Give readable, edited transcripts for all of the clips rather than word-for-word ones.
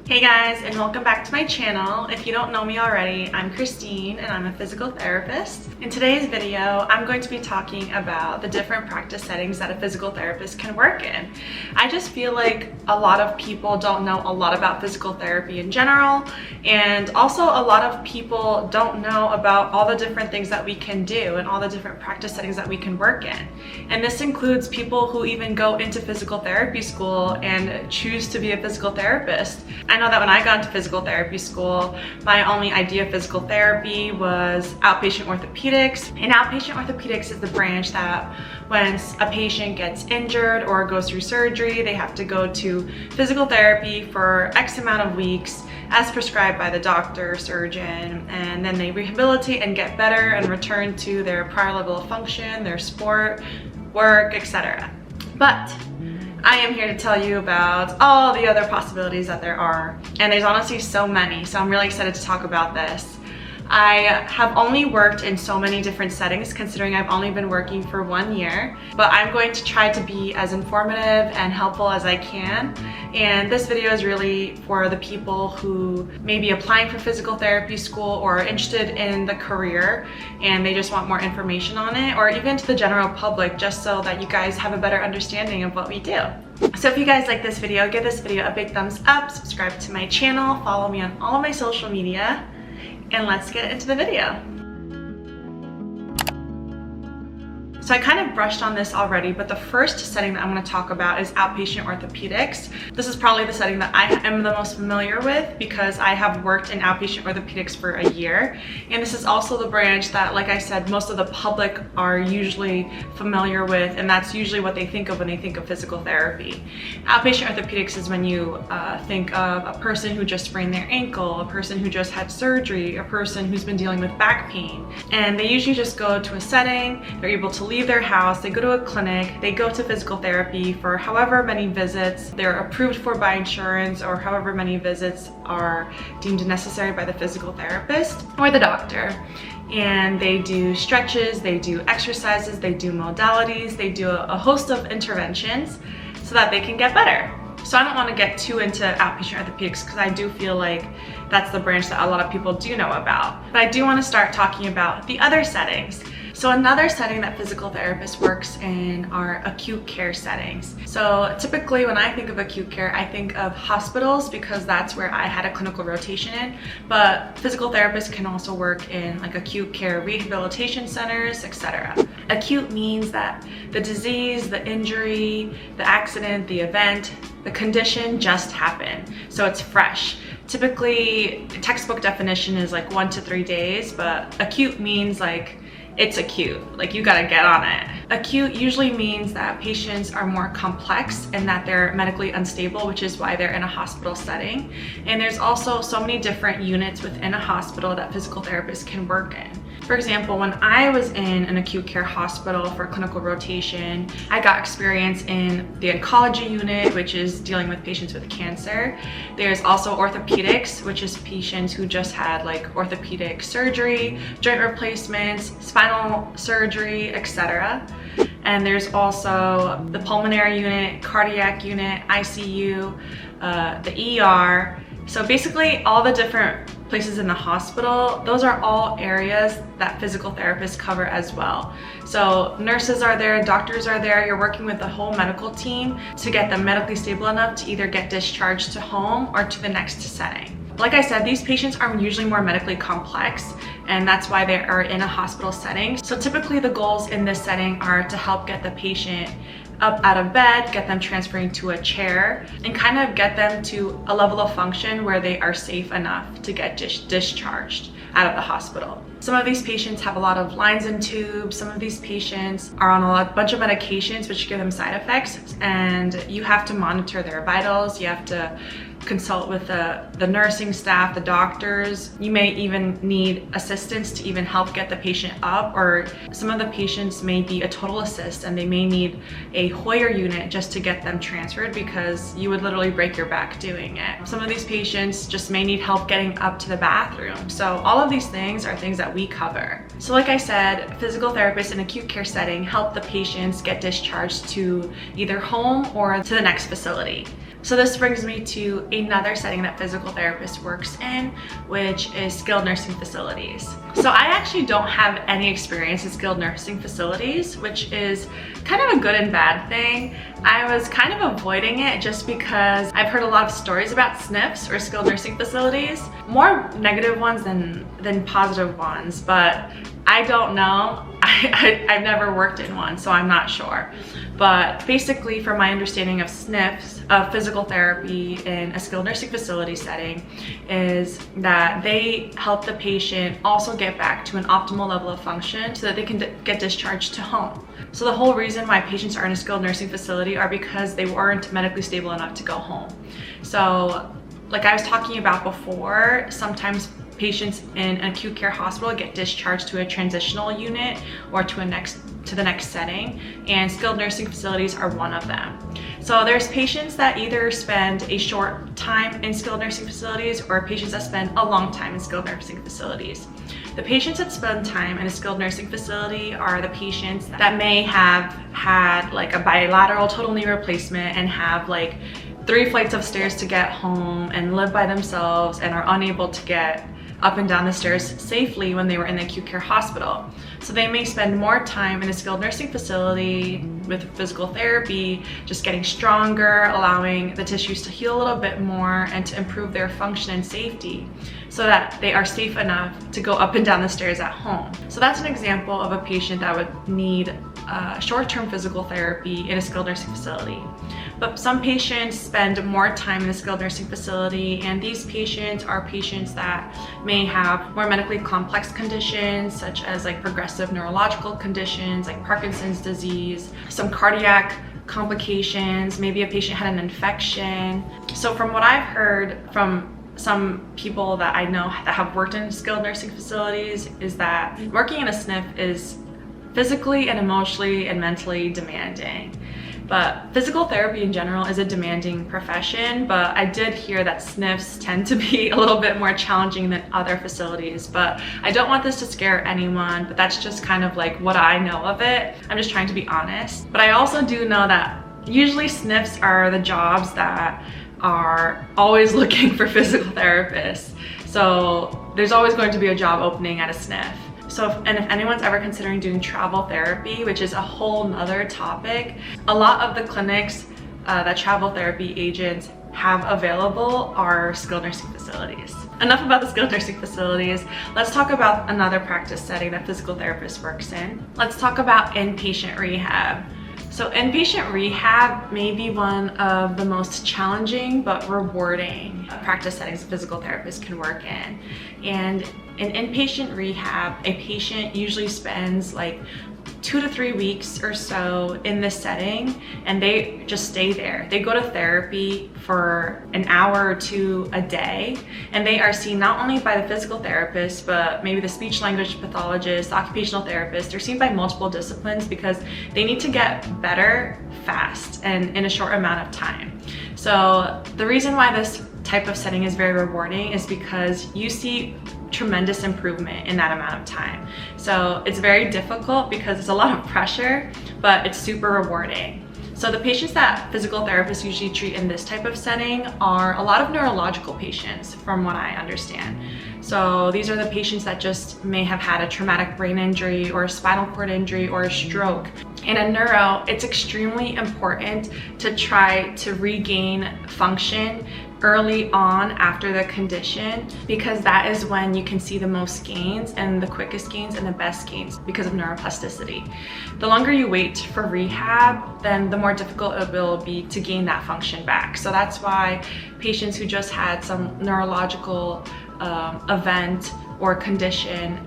Hey guys, and welcome back to my channel. If you don't know me already, I'm Kristine and I'm a physical therapist. In today's video, I'm going to be talking about the different practice settings that a physical therapist can work in. I just feel like a lot of people don't know a lot about physical therapy in general, and also a lot of people don't know about all the different things that we can do and all the different practice settings that we can work in. And this includes people who even go into physical therapy school and choose to be a physical therapist. I know that when I got into physical therapy school, my only idea of physical therapy was outpatient orthopedics. And outpatient orthopedics is the branch that when a patient gets injured or goes through surgery, they have to go to physical therapy for X amount of weeks as prescribed by the doctor or surgeon, and then they rehabilitate and get better and return to their prior level of function, their sport, work, etc. But I am here to tell you about all the other possibilities that there are, and there's honestly so many, so I'm really excited to talk about this. I have only worked in so many different settings, considering I've only been working for 1 year, but I'm going to try to be as informative and helpful as I can. And this video is really for the people who may be applying for physical therapy school or are interested in the career and they just want more information on it, or even to the general public, just so that you guys have a better understanding of what we do. So if you guys like this video, give this video a big thumbs up, subscribe to my channel, follow me on all of my social media, and let's get into the video. So I kind of brushed on this already, but the first setting that I'm going to talk about is outpatient orthopedics. This is probably the setting that I am the most familiar with because I have worked in outpatient orthopedics for a year. And this is also the branch that, like I said, most of the public are usually familiar with, and that's usually what they think of when they think of physical therapy. Outpatient orthopedics is when you think of a person who just sprained their ankle, a person who just had surgery, a person who's been dealing with back pain. And they usually just go to a setting, they're able to leave their house, they go to a clinic, they go to physical therapy for however many visits they're approved for by insurance, or however many visits are deemed necessary by the physical therapist or the doctor. And they do stretches, they do exercises, they do modalities, they do a host of interventions so that they can get better. So I don't want to get too into outpatient orthopedics because I do feel like that's the branch that a lot of people do know about. But I do want to start talking about the other settings. So another setting that physical therapists works in are acute care settings. So typically when I think of acute care, I think of hospitals because that's where I had a clinical rotation in, but physical therapists can also work in like acute care rehabilitation centers, etc. Acute means that the disease, the injury, the accident, the event, the condition just happened. So it's fresh. Typically, textbook definition is like 1 to 3 days, but acute means like it's acute, like you gotta get on it. Acute usually means that patients are more complex and that they're medically unstable, which is why they're in a hospital setting. And there's also so many different units within a hospital that physical therapists can work in. For example, when I was in an acute care hospital for clinical rotation, I got experience in the oncology unit, which is dealing with patients with cancer. There's also orthopedics, which is patients who just had like orthopedic surgery, joint replacements, spinal surgery, etc. And there's also the pulmonary unit, cardiac unit, ICU, the ER. So basically all the different places in the hospital, those are all areas that physical therapists cover as well. So nurses are there, doctors are there, you're working with the whole medical team to get them medically stable enough to either get discharged to home or to the next setting. Like I said, these patients are usually more medically complex, and that's why they are in a hospital setting. So typically the goals in this setting are to help get the patient up out of bed, get them transferring to a chair, and kind of get them to a level of function where they are safe enough to get discharged out of the hospital. Some of these patients have a lot of lines and tubes. Some of these patients are on a bunch of medications which give them side effects, and you have to monitor their vitals. You have to consult with the nursing staff, the doctors. You may even need assistance to even help get the patient up, or some of the patients may be a total assist and they may need a Hoyer unit just to get them transferred because you would literally break your back doing it. Some of these patients just may need help getting up to the bathroom. So all of these things are things that we cover. So like I said, physical therapists in acute care setting help the patients get discharged to either home or to the next facility. So this brings me to another setting that physical therapist works in, which is skilled nursing facilities. So I actually don't have any experience in skilled nursing facilities, which is kind of a good and bad thing. I was kind of avoiding it just because I've heard a lot of stories about SNFs or skilled nursing facilities, more negative ones than positive ones, but I don't know. I've never worked in one, so I'm not sure. But basically, from my understanding of SNFs, of physical therapy in a skilled nursing facility setting, is that they help the patient also get back to an optimal level of function so that they can get discharged to home. So the whole reason why patients are in a skilled nursing facility are because they weren't medically stable enough to go home. So like I was talking about before, sometimes patients in an acute care hospital get discharged to a transitional unit or to the next setting, and skilled nursing facilities are one of them. So there's patients that either spend a short time in skilled nursing facilities or patients that spend a long time in skilled nursing facilities. The patients that spend time in a skilled nursing facility are the patients that may have had like a bilateral total knee replacement and have like 3 flights of stairs to get home and live by themselves and are unable to get up and down the stairs safely when they were in the acute care hospital. So they may spend more time in a skilled nursing facility with physical therapy, just getting stronger, allowing the tissues to heal a little bit more and to improve their function and safety so that they are safe enough to go up and down the stairs at home. So that's an example of a patient that would need short-term physical therapy in a skilled nursing facility. But some patients spend more time in a skilled nursing facility, and these patients are patients that may have more medically complex conditions such as like progressive neurological conditions like Parkinson's disease, some cardiac complications, maybe a patient had an infection. So from what I've heard from some people that I know that have worked in skilled nursing facilities is that working in a SNF is physically and emotionally and mentally demanding. But physical therapy in general is a demanding profession, but I did hear that SNFs tend to be a little bit more challenging than other facilities. But I don't want this to scare anyone, but that's just kind of like what I know of it. I'm just trying to be honest. But I also do know that usually SNFs are the jobs that are always looking for physical therapists. So there's always going to be a job opening at a SNF. So if anyone's ever considering doing travel therapy, which is a whole nother topic, a lot of the clinics that travel therapy agents have available are skilled nursing facilities. Enough about the skilled nursing facilities. Let's talk about another practice setting that physical therapist works in. Let's talk about inpatient rehab. So inpatient rehab may be one of the most challenging but rewarding practice settings a physical therapist can work in. And in inpatient rehab, a patient usually spends like 2 to 3 weeks or so in this setting, and they just stay there. They go to therapy for an hour or 2 a day, and they are seen not only by the physical therapist, but maybe the speech language pathologist, the occupational therapist. They're seen by multiple disciplines because they need to get better fast and in a short amount of time. So the reason why this type of setting is very rewarding is because you see tremendous improvement in that amount of time. So it's very difficult because it's a lot of pressure, but it's super rewarding. So the patients that physical therapists usually treat in this type of setting are a lot of neurological patients, from what I understand. So these are the patients that just may have had a traumatic brain injury or a spinal cord injury or a stroke. In a neuro, it's extremely important to try to regain function early on after the condition, because that is when you can see the most gains and the quickest gains and the best gains because of neuroplasticity. The longer you wait for rehab, then the more difficult it will be to gain that function back. So that's why patients who just had some neurological event or condition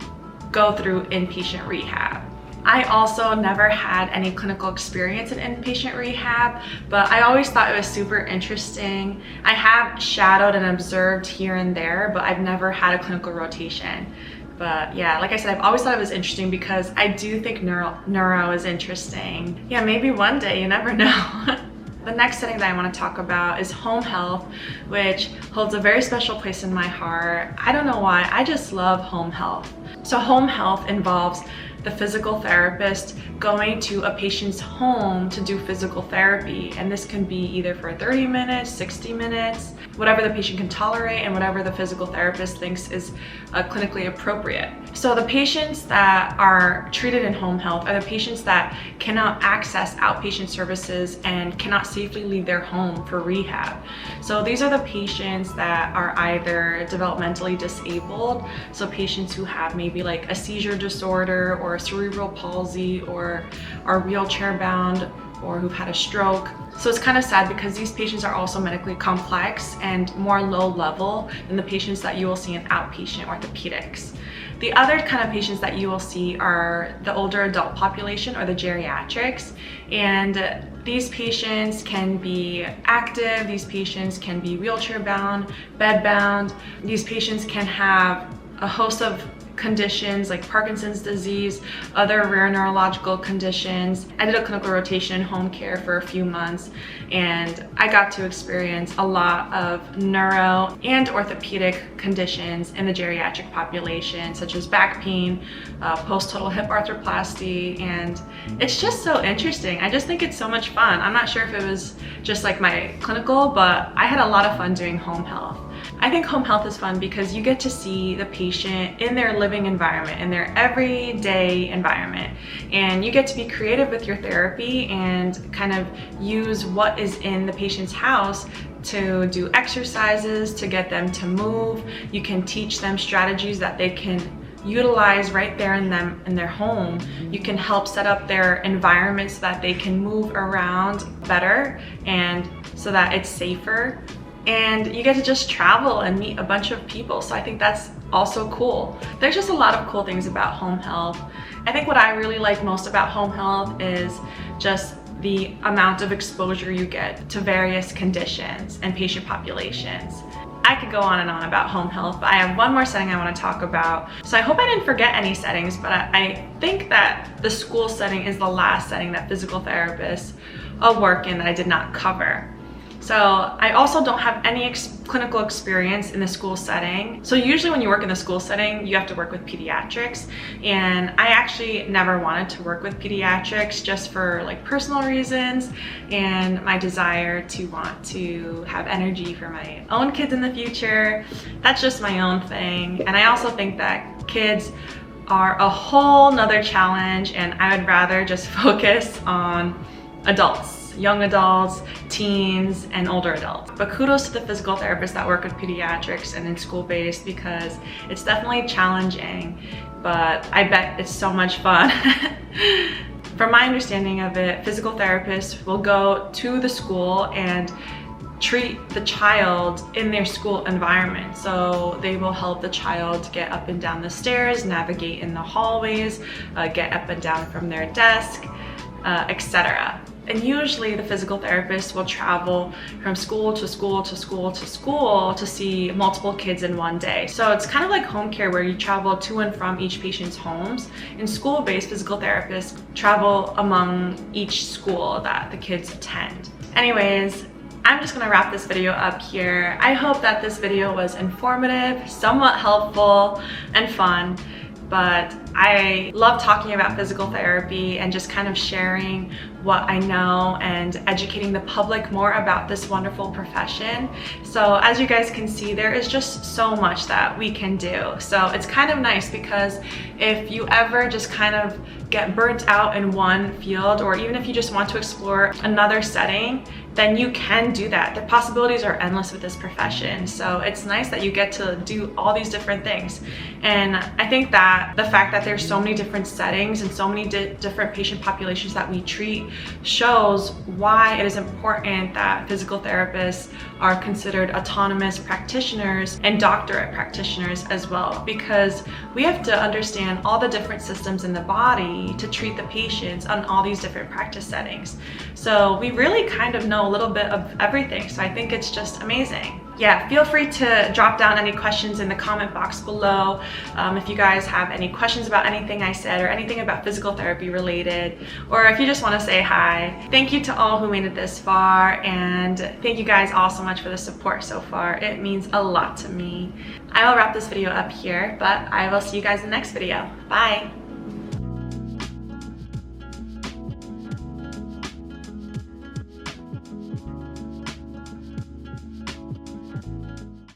go through inpatient rehab. I also never had any clinical experience in inpatient rehab, but I always thought it was super interesting. I have shadowed and observed here and there, but I've never had a clinical rotation. But yeah, like I said, I've always thought it was interesting because I do think neuro is interesting. Yeah, maybe one day, you never know. The next setting that I want to talk about is home health, which holds a very special place in my heart. I don't know why, I just love home health. So home health involves the physical therapist going to a patient's home to do physical therapy. And this can be either for 30 minutes, 60 minutes, whatever the patient can tolerate and whatever the physical therapist thinks is clinically appropriate. So the patients that are treated in home health are the patients that cannot access outpatient services and cannot safely leave their home for rehab. So these are the patients that are either developmentally disabled, so patients who have maybe like a seizure disorder or a cerebral palsy or are wheelchair bound or who've had a stroke. So it's kind of sad because these patients are also medically complex and more low level than the patients that you will see in outpatient orthopedics. The other kind of patients that you will see are the older adult population or the geriatrics. And these patients can be active, these patients can be wheelchair bound, bed bound. These patients can have a host of conditions like Parkinson's disease, other rare neurological conditions. I did a clinical rotation in home care for a few months, and I got to experience a lot of neuro and orthopedic conditions in the geriatric population, such as back pain, post-total hip arthroplasty, and it's just so interesting. I just think it's so much fun. I'm not sure if it was just like my clinical, but I had a lot of fun doing home health. I think home health is fun because you get to see the patient in their living environment, in their everyday environment, and you get to be creative with your therapy and kind of use what is in the patient's house to do exercises, to get them to move. You can teach them strategies that they can utilize right there in their home. You can help set up their environment so that they can move around better and so that it's safer. And you get to just travel and meet a bunch of people. So I think that's also cool. There's just a lot of cool things about home health. I think what I really like most about home health is just the amount of exposure you get to various conditions and patient populations. I could go on and on about home health, but I have one more setting I want to talk about. So I hope I didn't forget any settings, but I think that the school setting is the last setting that physical therapists work in that I did not cover. So I also don't have any clinical experience in the school setting. So usually when you work in the school setting, you have to work with pediatrics. And I actually never wanted to work with pediatrics just for like personal reasons and my desire to want to have energy for my own kids in the future. That's just my own thing. And I also think that kids are a whole nother challenge, and I would rather just focus on adults. Young adults, teens, and older adults. But kudos to the physical therapists that work with pediatrics and in school-based, because it's definitely challenging, but I bet it's so much fun. From my understanding of it, physical therapists will go to the school and treat the child in their school environment. So they will help the child get up and down the stairs, navigate in the hallways, get up and down from their desk, etc. And usually the physical therapist will travel from school to school to school to school to see multiple kids in one day. So it's kind of like home care where you travel to and from each patient's homes. In school-based, physical therapists travel among each school that the kids attend. Anyways, I'm just gonna wrap this video up here. I hope that this video was informative, somewhat helpful, and fun. But I love talking about physical therapy and just kind of sharing what I know and educating the public more about this wonderful profession. So as you guys can see, there is just so much that we can do. So it's kind of nice because if you ever just kind of get burnt out in one field, or even if you just want to explore another setting, then you can do that. The possibilities are endless with this profession. So it's nice that you get to do all these different things. And I think that the fact that there's so many different settings and so many different patient populations that we treat shows why it is important that physical therapists are considered autonomous practitioners and doctorate practitioners as well, because we have to understand all the different systems in the body to treat the patients on all these different practice settings. So we really kind of know a little bit of everything. So I think it's just amazing. Yeah, feel free to drop down any questions in the comment box below. If you guys have any questions about anything I said or anything about physical therapy related, or if you just want to say hi. Thank you to all who made it this far, and thank you guys all so much for the support so far. It means a lot to me. I will wrap this video up here, but I will see you guys in the next video. Bye.